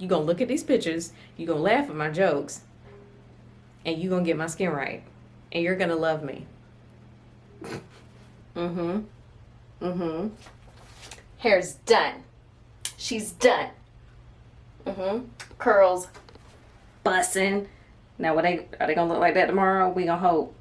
You're going to look at these pictures, you're going to laugh at my jokes, and you're going to get my skin right. And you're going to love me. Hair's done. She's done. Curls bussin'. Now, are they gonna look like that tomorrow? We gonna hope.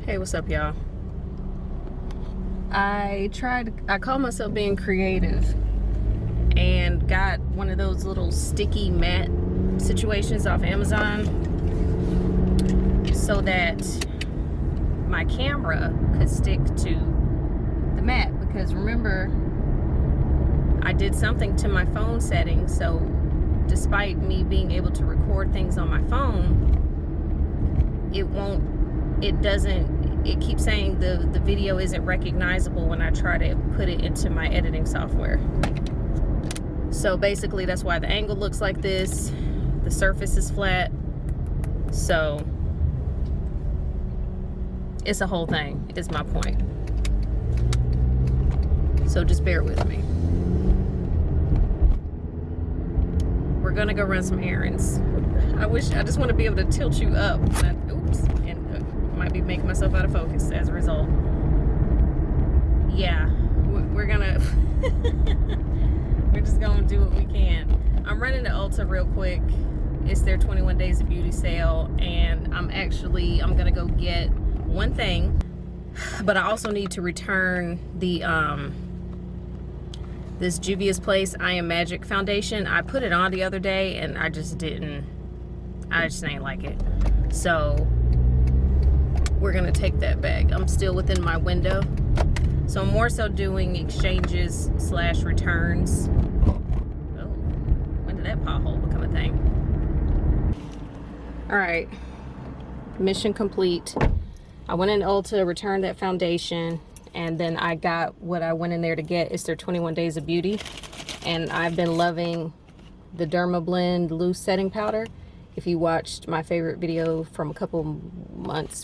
Hey, what's up, y'all? I call myself being creative and got one of those little sticky mat situations off Amazon so that my camera could stick to the mat, because remember, I did something to my phone settings, so despite me being able to record things on my phone, it keeps saying the video isn't recognizable when I try to put it into my editing software. So basically that's why the angle looks like this. The surface is flat. So it's a whole thing, is my point. So just bear with me. We're gonna go run some errands. I just want to be able to tilt you up. Oops, and might be making myself out of focus as a result. Yeah, we're gonna we're just gonna do what we can. I'm running to Ulta real quick. It's their 21 days of beauty sale, and I'm gonna go get one thing, but I also need to return the this Juvia's Place I Am Magic foundation. I put it on the other day and I just ain't like it. So we're gonna take that back. I'm still within my window, so I'm more so doing exchanges / returns. Oh, when did that pothole become a thing? All right, mission complete. I went in Ulta, returned that foundation, and then I got what I went in there to get. It's their 21 days of beauty, and I've been loving the Derma Blend loose setting powder. If you watched my favorite video from a couple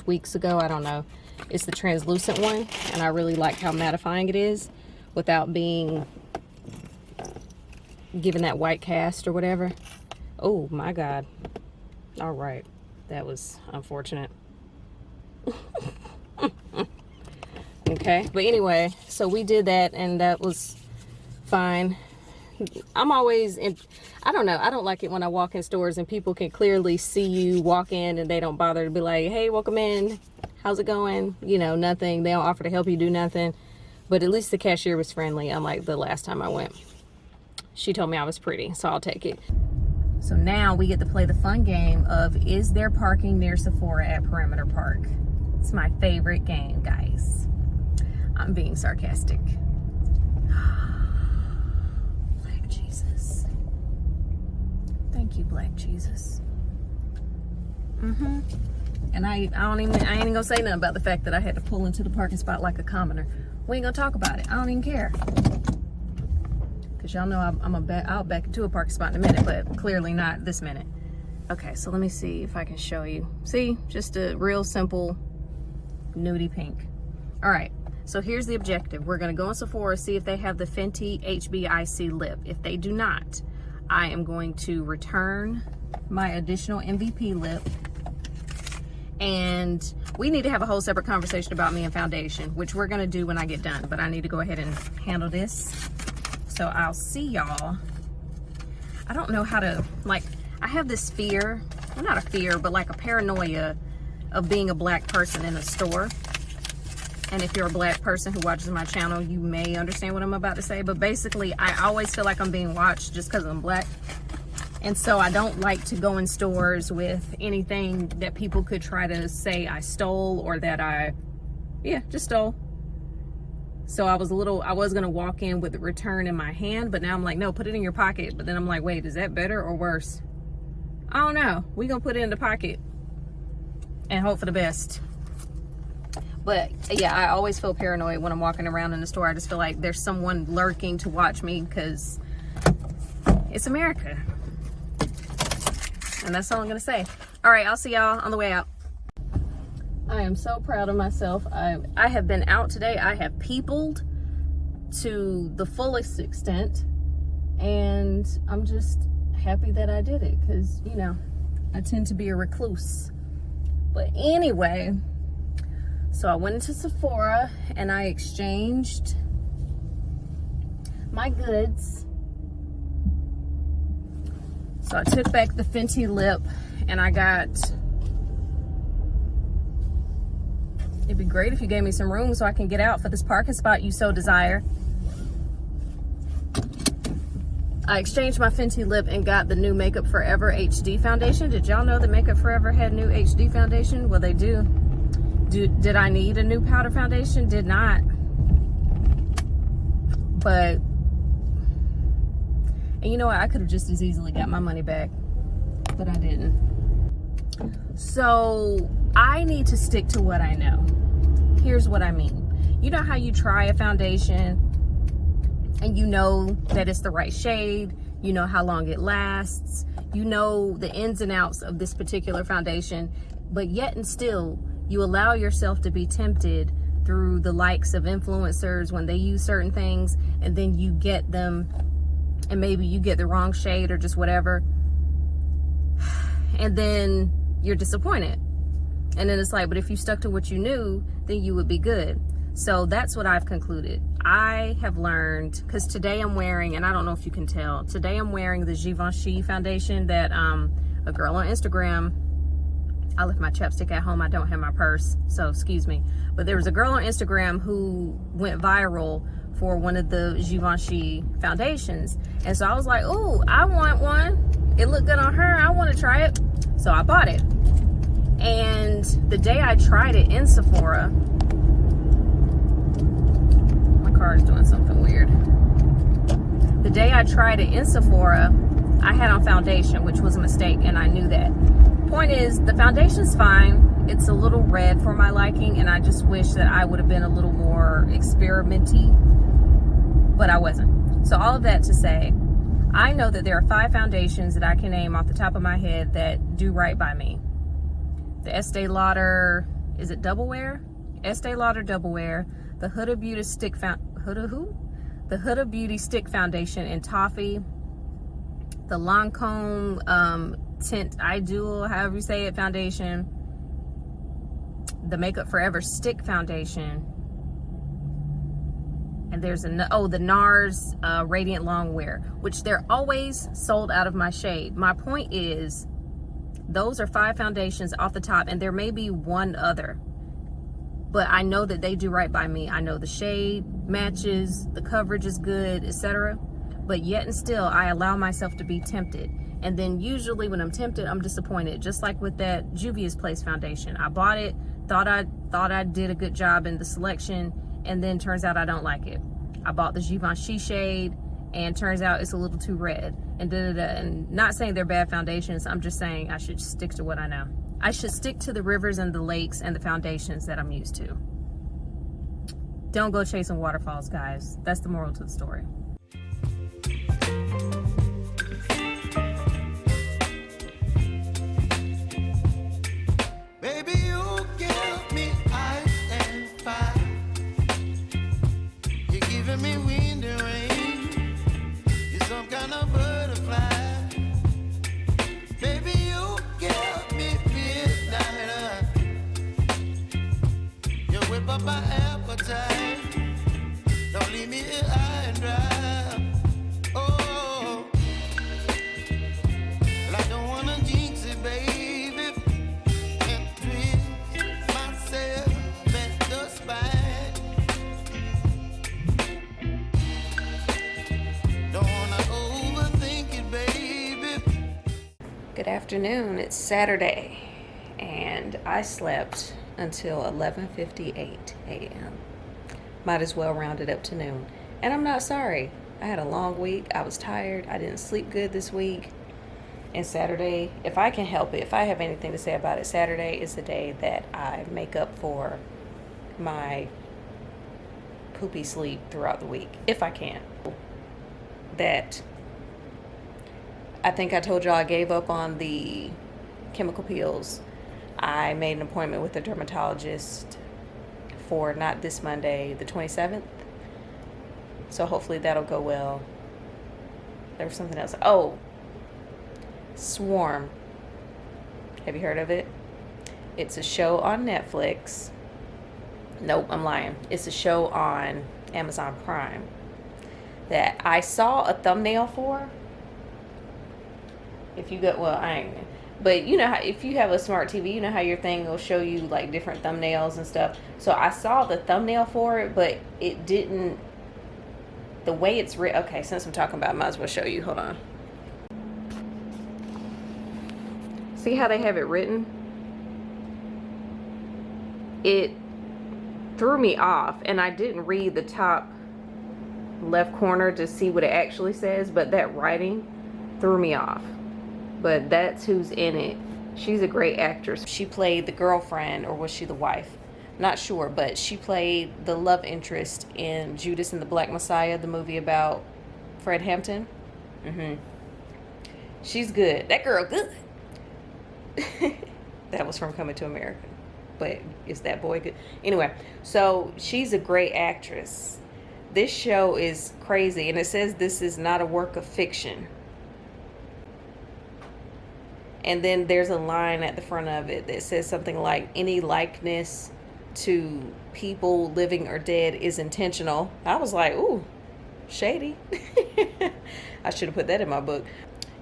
weeks ago, I don't know, it's the translucent one, and I really like how mattifying it is without being given that white cast or whatever. Oh my God. All right, that was unfortunate. Okay, but anyway, so we did that and that was fine. I'm always in, I don't know, I don't like it when I walk in stores and people can clearly see you walk in and they don't bother to be like, hey, welcome in, how's it going? You know, nothing. They don't offer to help you do nothing. But at least the cashier was friendly, unlike the last time I went. She told me I was pretty, so I'll take it. So now we get to play the fun game of, is there parking near Sephora at Perimeter Park? It's my favorite game, guys. I'm being sarcastic. Black Jesus. Thank you, Black Jesus. And I ain't even gonna say nothing about the fact that I had to pull into the parking spot like a commoner. We ain't gonna talk about it. I don't even care. Cause y'all know I'll back into a parking spot in a minute, but clearly not this minute. Okay, so let me see if I can show you. See, just a real simple nudie pink. All right, so here's the objective. We're gonna go in Sephora, see if they have the Fenty HBIC lip. If they do not, I am going to return my additional MVP lip. And we need to have a whole separate conversation about me and foundation, which we're gonna do when I get done, but I need to go ahead and handle this. So I'll see y'all. I don't know how to, like, I have this fear, well, not a fear, but like a paranoia of being a black person in a store. And if you're a black person who watches my channel, you may understand what I'm about to say, but basically I always feel like I'm being watched just because I'm black. And so I don't like to go in stores with anything that people could try to say I stole or that I, just stole. So I was gonna walk in with the return in my hand, but now I'm like, no, put it in your pocket. But then I'm like, wait, is that better or worse? I don't know. We gonna put it in the pocket and hope for the best. But yeah, I always feel paranoid when I'm walking around in the store. I just feel like there's someone lurking to watch me because it's America. And that's all I'm gonna say. All right, I'll see y'all on the way out. I am so proud of myself. I have been out today. I have peopled to the fullest extent, and I'm just happy that I did it, because, you know, I tend to be a recluse. But anyway, so I went into Sephora and I exchanged my goods. So I took back the Fenty lip, and I got, it'd be great if you gave me some room so I can get out for this parking spot you so desire. I exchanged my Fenty lip and got the new Makeup Forever HD foundation. Did y'all know that Makeup Forever had new HD foundation? Well, they do. Did I need a new powder foundation? Did not. But, and you know what? I could have just as easily got my money back, but I didn't. So I need to stick to what I know. Here's what I mean. You know how you try a foundation and you know that it's the right shade, you know how long it lasts, you know the ins and outs of this particular foundation, but yet and still you allow yourself to be tempted through the likes of influencers when they use certain things, and then you get them and maybe you get the wrong shade or just whatever, and then you're disappointed. And then it's like, but if you stuck to what you knew, then you would be good. So that's what I've concluded. I have learned, because today I'm wearing, and I don't know if you can tell, today I'm wearing the Givenchy foundation that a girl on Instagram, I left my chapstick at home, I don't have my purse, so excuse me. But there was a girl on Instagram who went viral for one of the Givenchy foundations. And so I was like, ooh, I want one. It looked good on her, I want to try it. So I bought it. And the day I tried it in Sephora, my car is doing something weird. The day I tried it in Sephora, I had on foundation, which was a mistake, and I knew that. Point is, the foundation's fine. It's a little red for my liking, and I just wish that I would have been a little more experimenty, but I wasn't. So all of that to say, I know that there are 5 foundations that I can name off the top of my head that do right by me. The Estee Lauder, is it Double Wear? Estee Lauder Double Wear, the Huda Beauty Stick The Huda Beauty Stick Foundation in Toffee, the Lancome Tint Ideal, however you say it, foundation, the Makeup Forever Stick Foundation, and there's the NARS Radiant Longwear, which they're always sold out of my shade. My point is, those are 5 foundations off the top, and there may be one other, but I know that they do right by me. I know the shade matches, the coverage is good, etc. But yet and still, I allow myself to be tempted. And then usually when I'm tempted, I'm disappointed. Just like with that Juvia's Place foundation. I bought it, thought I did a good job in the selection, and then turns out I don't like it. I bought the Givenchy shade, and turns out it's a little too red. And And not saying they're bad foundations, I'm just saying I should stick to what I know. I should stick to the rivers and the lakes and the foundations that I'm used to. Don't go chasing waterfalls, guys. That's the moral to the story. Baby, you give me ice and fire. You're giving me wind and rain. You're some kind of butterfly. Baby, you give me midnight. You whip up my appetite. Don't leave me here high and dry. Oh, well, I don't wanna jinx it, baby, and twist myself at the spine. Don't wanna overthink it, baby. Good afternoon. It's Saturday, and I slept until 11:58 a.m. Might as well round it up to noon. And I'm not sorry. I had a long week. I was tired. I didn't sleep good this week. And Saturday, if I can help it, if I have anything to say about it, Saturday is the day that I make up for my poopy sleep throughout the week, if I can. That I think I told y'all I gave up on the chemical peels. I made an appointment with a dermatologist for not this Monday, the 27th. So hopefully that'll go well. There was something else. Oh, Swarm. Have you heard of it? It's a show on Netflix. Nope, I'm lying. It's a show on Amazon Prime that I saw a thumbnail for. If you go, well, I ain't. But you know how if you have a smart TV, you know how your thing will show you like different thumbnails and stuff. So I saw the thumbnail for it, but it didn't. The way it's written. Okay, since I'm talking about it, I might as well show you. Hold on. See how they have it written? It threw me off, and I didn't read the top left corner to see what it actually says, but that writing threw me off. But that's who's in it. She's a great actress. She played the girlfriend, or was she the wife? Not sure, but she played the love interest in Judas and the Black Messiah, the movie about Fred Hampton. She's good. That girl good. That was from Coming to America. But is that boy good? Anyway, so she's a great actress. This show is crazy, and it says this is not a work of fiction. And then there's a line at the front of it that says something like, any likeness to people living or dead is intentional. I was like, ooh, shady. I should have put that in my book.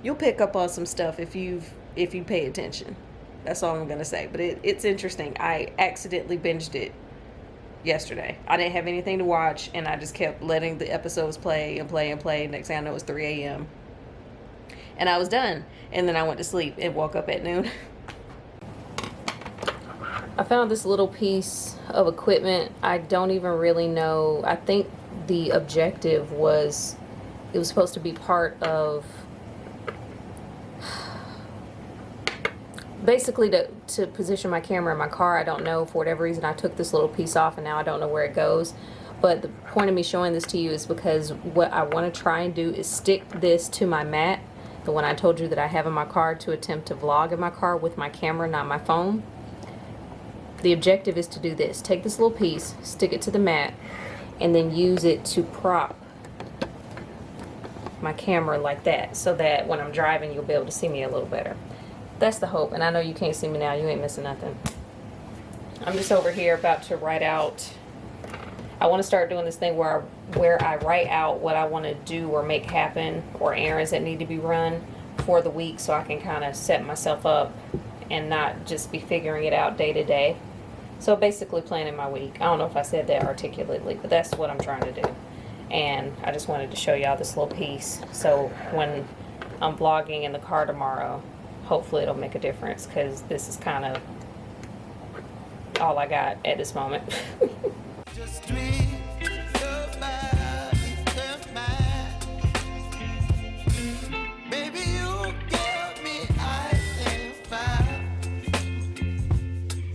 You'll pick up on some stuff if you pay attention. That's all I'm gonna say. But it's interesting. I accidentally binged it yesterday. I didn't have anything to watch, and I just kept letting the episodes play and play and play. Next thing I know, it was 3 a.m. and I was done. And then I went to sleep and woke up at noon. I found this little piece of equipment. I don't even really know. I think the objective was, it was supposed to be part of, basically to position my camera in my car. I don't know, for whatever reason I took this little piece off, and now I don't know where it goes. But the point of me showing this to you is because what I want to try and do is stick this to my mat, the one I told you that I have in my car, to attempt to vlog in my car with my camera, not my phone. The objective is to do this. Take this little piece, stick it to the mat, and then use it to prop my camera like that, so that when I'm driving, you'll be able to see me a little better. That's the hope. And I know you can't see me now. You ain't missing nothing. I'm just over here about to write out. I want to start doing this thing where I write out what I want to do or make happen, or errands that need to be run for the week, so I can kind of set myself up and not just be figuring it out day to day. So basically planning my week. I don't know if I said that articulately, but that's what I'm trying to do. And I just wanted to show y'all this little piece. So when I'm vlogging in the car tomorrow, hopefully it'll make a difference, because this is kind of all I got at this moment. Just tweet your body, your mind. Baby, you give me ice and fire.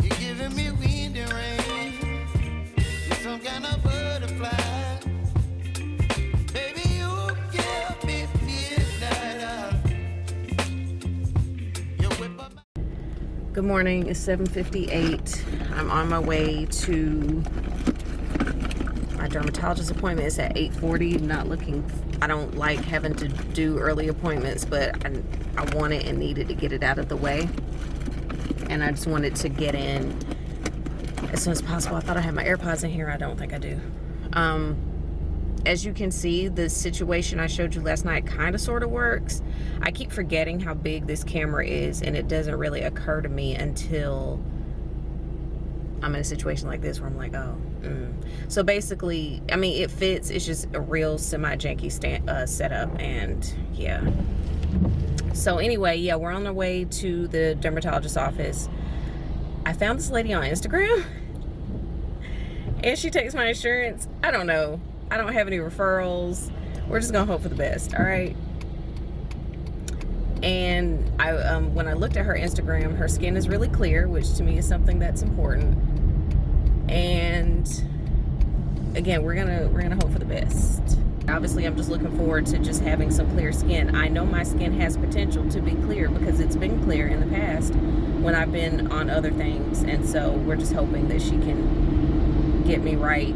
You're giving me wind and rain. You're some kind of butterfly. Baby, you give me midnight. You whip up. Good morning. It's 7:58. I'm on my way to my dermatologist appointment. It's at 8:40. Not looking, I don't like having to do early appointments, but I wanted and needed to get it out of the way. And I just wanted to get in as soon as possible. I thought I had my AirPods in here. I don't think I do. As you can see, the situation I showed you last night kind of sort of works. I keep forgetting how big this camera is, and it doesn't really occur to me until I'm in a situation like this where I'm like, oh. So basically, I mean, it fits. It's just a real semi-janky setup, and yeah. So anyway, yeah, we're on our way to the dermatologist's office. I found this lady on Instagram, and she takes my insurance. I don't know. I don't have any referrals. We're just gonna hope for the best, all right? And I when I looked at her Instagram, her skin is really clear, which to me is something that's important. And again, we're gonna hope for the best. Obviously, I'm just looking forward to just having some clear skin. I know my skin has potential to be clear because it's been clear in the past when I've been on other things. And so we're just hoping that she can get me right.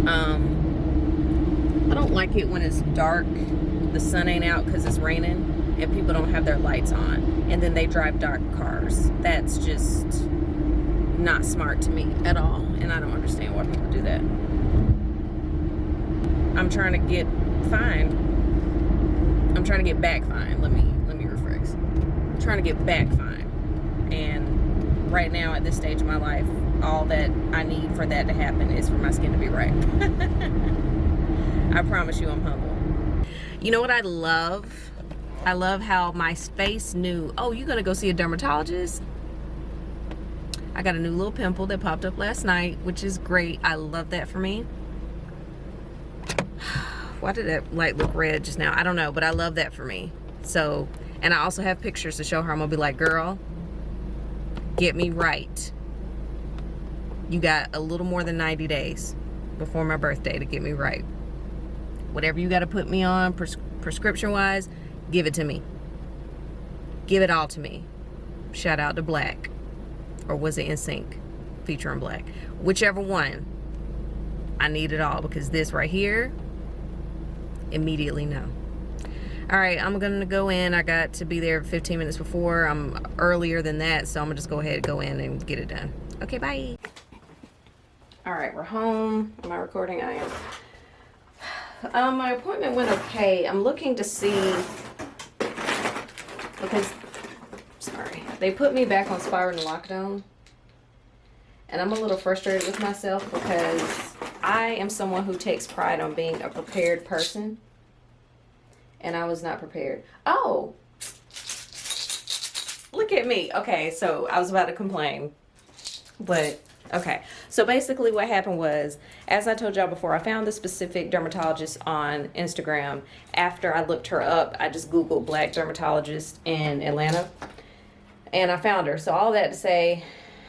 I don't like it when it's dark, the sun ain't out because it's raining, and people don't have their lights on, and then they drive dark cars. That's just not smart to me at all, and I don't understand why people do that. I'm trying to get fine. I'm trying to get back fine. Let me rephrase. I'm trying to get back fine. And right now at this stage of my life, all that I need for that to happen is for my skin to be right. I promise you I'm humble. You know what I love? I love how my face knew, oh, you're gonna go see a dermatologist? I got a new little pimple that popped up last night, which is great. I love that for me. Why did that light look red just now? I don't know, but I love that for me. So, and I also have pictures to show her. I'm gonna be like, girl, get me right. You got a little more than 90 days before my birthday to get me right. Whatever you got to put me on prescription wise, give it to me. Give it all to me. Shout out to Black, or was it NSYNC featuring Black? Whichever one. I need it all, because this right here, immediately no. All right, I'm gonna go in. I got to be there 15 minutes before. I'm earlier than that, so I'm gonna just go ahead and go in and get it done. Okay, bye. All right, we're home. Am I recording? I am. My appointment went okay. I'm looking to see, because, sorry, they put me back on spironolactone, and I'm a little frustrated with myself because I am someone who takes pride on being a prepared person, and I was not prepared. Oh, look at me. Okay, so I was about to complain, but okay. So basically what happened was, as I told y'all before, I found this specific dermatologist on Instagram. After I looked her up, I just Googled Black dermatologist in Atlanta, and I found her. So all that to say,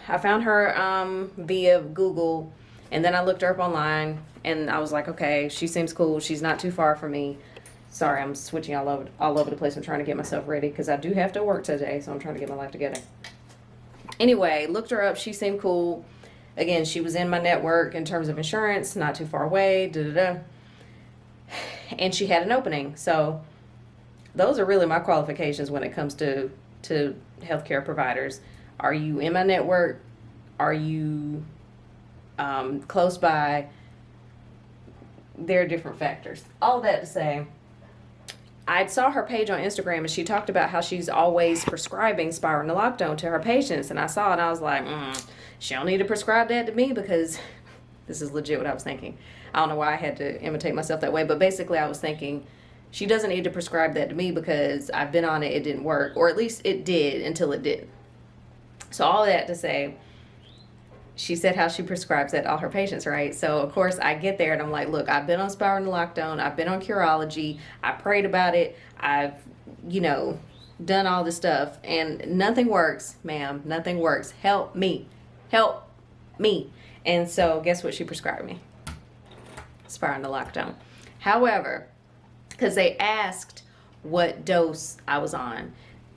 I found her via Google, and then I looked her up online, and I was like, okay, she seems cool. She's not too far from me. Sorry, I'm switching all over the place. I'm trying to get myself ready because I do have to work today, so I'm trying to get my life together. Anyway, looked her up. She seemed cool. Again, she was in my network in terms of insurance, not too far away, and she had an opening. So those are really my qualifications when it comes to healthcare providers. Are you in my network? Are you close by? There are different factors. All that to say, I saw her page on Instagram, and she talked about how she's always prescribing spironolactone to her patients, and I saw it and I was like, she don't need to prescribe that to me, because this is legit what I was thinking. I don't know why I had to imitate myself that way, but basically I was thinking she doesn't need to prescribe that to me because I've been on it, it didn't work, or at least it did until it didn't. So all that to say, she said how she prescribes that to all her patients, right? So of course I get there and I'm like, look, I've been on spironolactone, I've been on Curology, I prayed about it, I've, done all this stuff, and nothing works, ma'am, nothing works. Help me. Help me. And so guess what she prescribed me? Spironolactone. However, because they asked what dose I was on,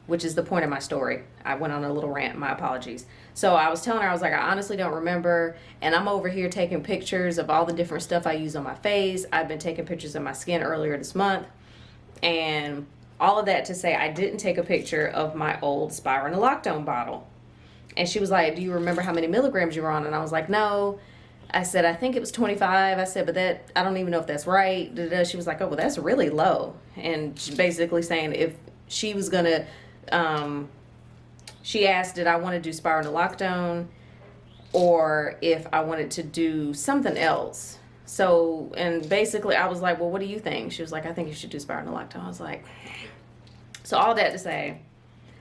which is the point of my story. I went on a little rant, my apologies. So I was telling her, I was like, I honestly don't remember, and I'm over here taking pictures of all the different stuff I use on my face. I've been taking pictures of my skin earlier this month, and all of that to say I didn't take a picture of my old spironolactone bottle. And she was like, do you remember how many milligrams you were on? And I was like, no. I said, I think it was 25. I said, but that, I don't even know if that's right. She was like, oh, well, that's really low. And she's basically saying if she was going to, she asked, did I want to do spironolactone or if I wanted to do something else. So, and basically I was like, well, what do you think? She was like, I think you should do spironolactone. I was like, so all that to say,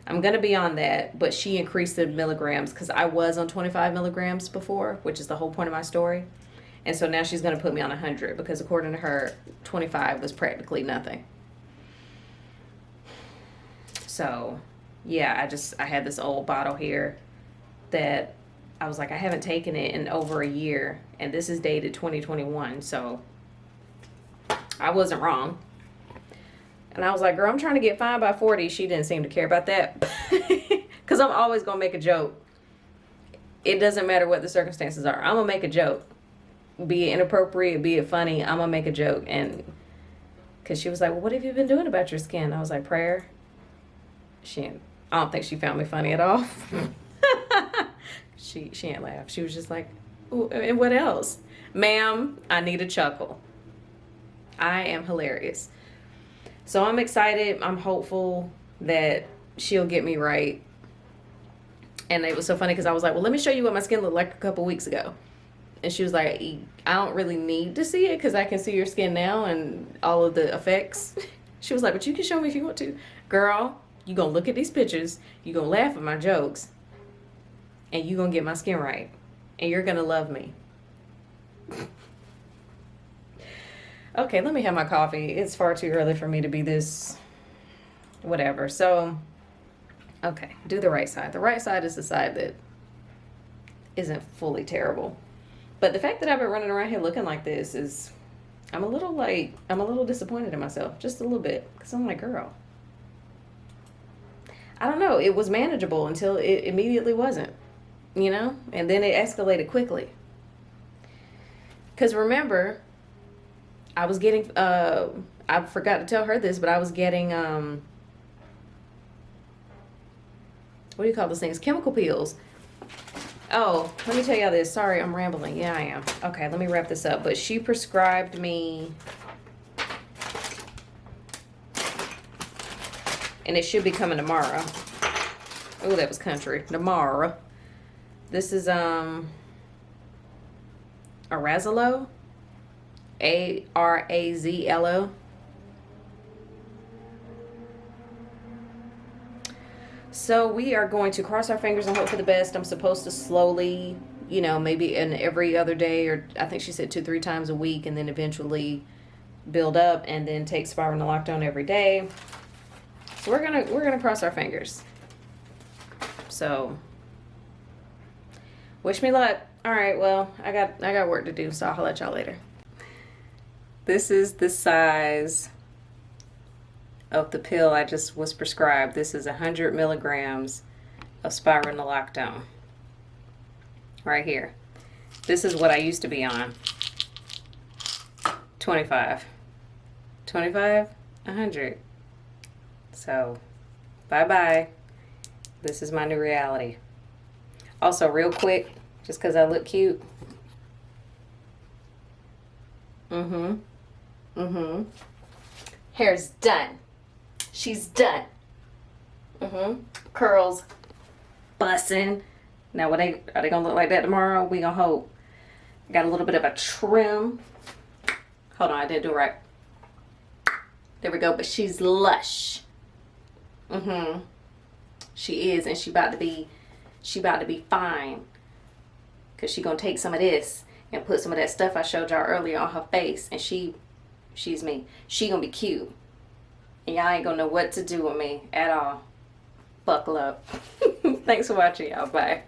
I'm going to be on that, but she increased the milligrams because I was on 25 milligrams before, which is the whole point of my story. And so now she's going to put me on 100 because according to her, 25 was practically nothing. So, yeah, I had this old bottle here that I was like, I haven't taken it in over a year, and this is dated 2021, so I wasn't wrong. And I was like, girl, I'm trying to get fine by 40. She didn't seem to care about that. Because I'm always going to make a joke. It doesn't matter what the circumstances are. I'm going to make a joke. Be it inappropriate, be it funny, I'm going to make a joke. And because she was like, well, what have you been doing about your skin? I was like, prayer. I don't think she found me funny at all. She ain't laughed. She was just like, ooh, and what else? Ma'am, I need a chuckle. I am hilarious. So I'm excited. I'm hopeful that she'll get me right. And it was so funny because I was like, well, let me show you what my skin looked like a couple weeks ago. And she was like, I don't really need to see it because I can see your skin now and all of the effects. She was like, but you can show me if you want to. Girl, you going to look at these pictures. You going to laugh at my jokes. And you going to get my skin right. And you're going to love me. Okay, let me have my coffee. It's far too early for me to be this whatever. So, okay, do the right side. The right side is the side that isn't fully terrible. But the fact that I've been running around here looking like this is, I'm a little disappointed in myself. Just a little bit. Because I'm like, girl, I don't know. It was manageable until it immediately wasn't. You know? And then it escalated quickly. Because remember, I was getting, I forgot to tell her this, but I was getting, what do you call those things? Chemical peels. Oh, let me tell y'all this. Sorry, I'm rambling. Yeah, I am. Okay, let me wrap this up. But she prescribed me, and it should be coming tomorrow. Oh, that was country. Tomorrow. This is, Arazlo. Arazlo. So we are going to cross our fingers and hope for the best. I'm supposed to slowly, you know, maybe in every other day, or I think she said 2-3 times a week, and then eventually build up and then take Spiral Naloxone every day. So we're gonna cross our fingers. So wish me luck. All right, well, I got work to do, so I'll let y'all later. This is the size of the pill I just was prescribed. This is 100 milligrams of Spiral Naloxone. Right here. This is what I used to be on. 25. 25, 100. So, bye-bye. This is my new reality. Also, real quick, just because I look cute. Hair's done. She's done. Curls bussin'. Now, are they gonna look like that tomorrow? We gonna hope. Got a little bit of a trim. Hold on, I didn't do it right. There we go. But she's lush. She is, and she about to be fine. Cause she gonna take some of this and put some of that stuff I showed y'all earlier on her face, and she's me. She gonna be cute. And y'all ain't gonna know what to do with me at all. Buckle up. Thanks for watching, y'all. Bye.